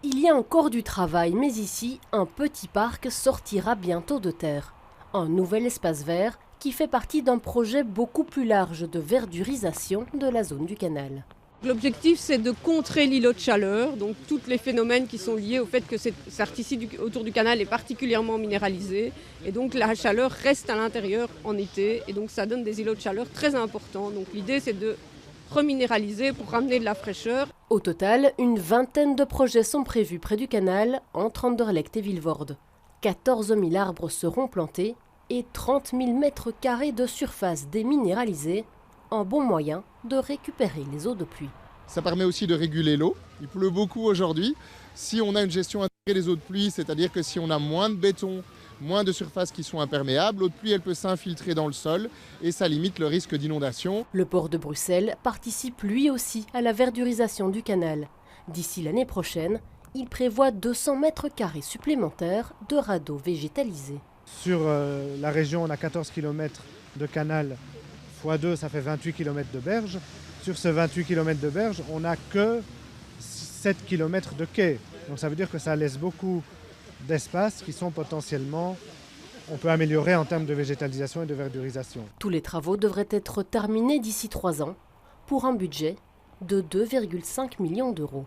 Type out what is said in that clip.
Il y a encore du travail, mais ici, un petit parc sortira bientôt de terre. Un nouvel espace vert qui fait partie d'un projet beaucoup plus large de verdurisation de la zone du canal. L'objectif, c'est de contrer l'îlot de chaleur, donc tous les phénomènes qui sont liés au fait que cette ici autour du canal est particulièrement minéralisé. Et donc la chaleur reste à l'intérieur en été, et donc ça donne des îlots de chaleur très importants. Donc l'idée, c'est de reminéraliser pour ramener de la fraîcheur. Au total, une vingtaine de projets sont prévus près du canal, entre Anderlecht et Vilvoorde. 14 000 arbres seront plantés et 30 000 mètres carrés de surface déminéralisée, un bon moyen de récupérer les eaux de pluie. Ça permet aussi de réguler l'eau. Il pleut beaucoup aujourd'hui. Si on a une gestion intégrée des eaux de pluie, c'est-à-dire que si on a moins de béton, moins de surfaces qui sont imperméables, l'eau de pluie elle peut s'infiltrer dans le sol et ça limite le risque d'inondation. Le port de Bruxelles participe lui aussi à la verdurisation du canal. D'ici l'année prochaine, il prévoit 200 mètres carrés supplémentaires de radeaux végétalisés. Sur la région, on a 14 km de canal x 2, ça fait 28 km de berge. Sur ce 28 km de berge, on n'a que 7 km de quai. Donc ça veut dire que ça laisse beaucoup d'espace qui sont potentiellement, on peut améliorer en termes de végétalisation et de verdurisation. Tous les travaux devraient être terminés d'ici 3 ans pour un budget de 2,5 millions d'euros.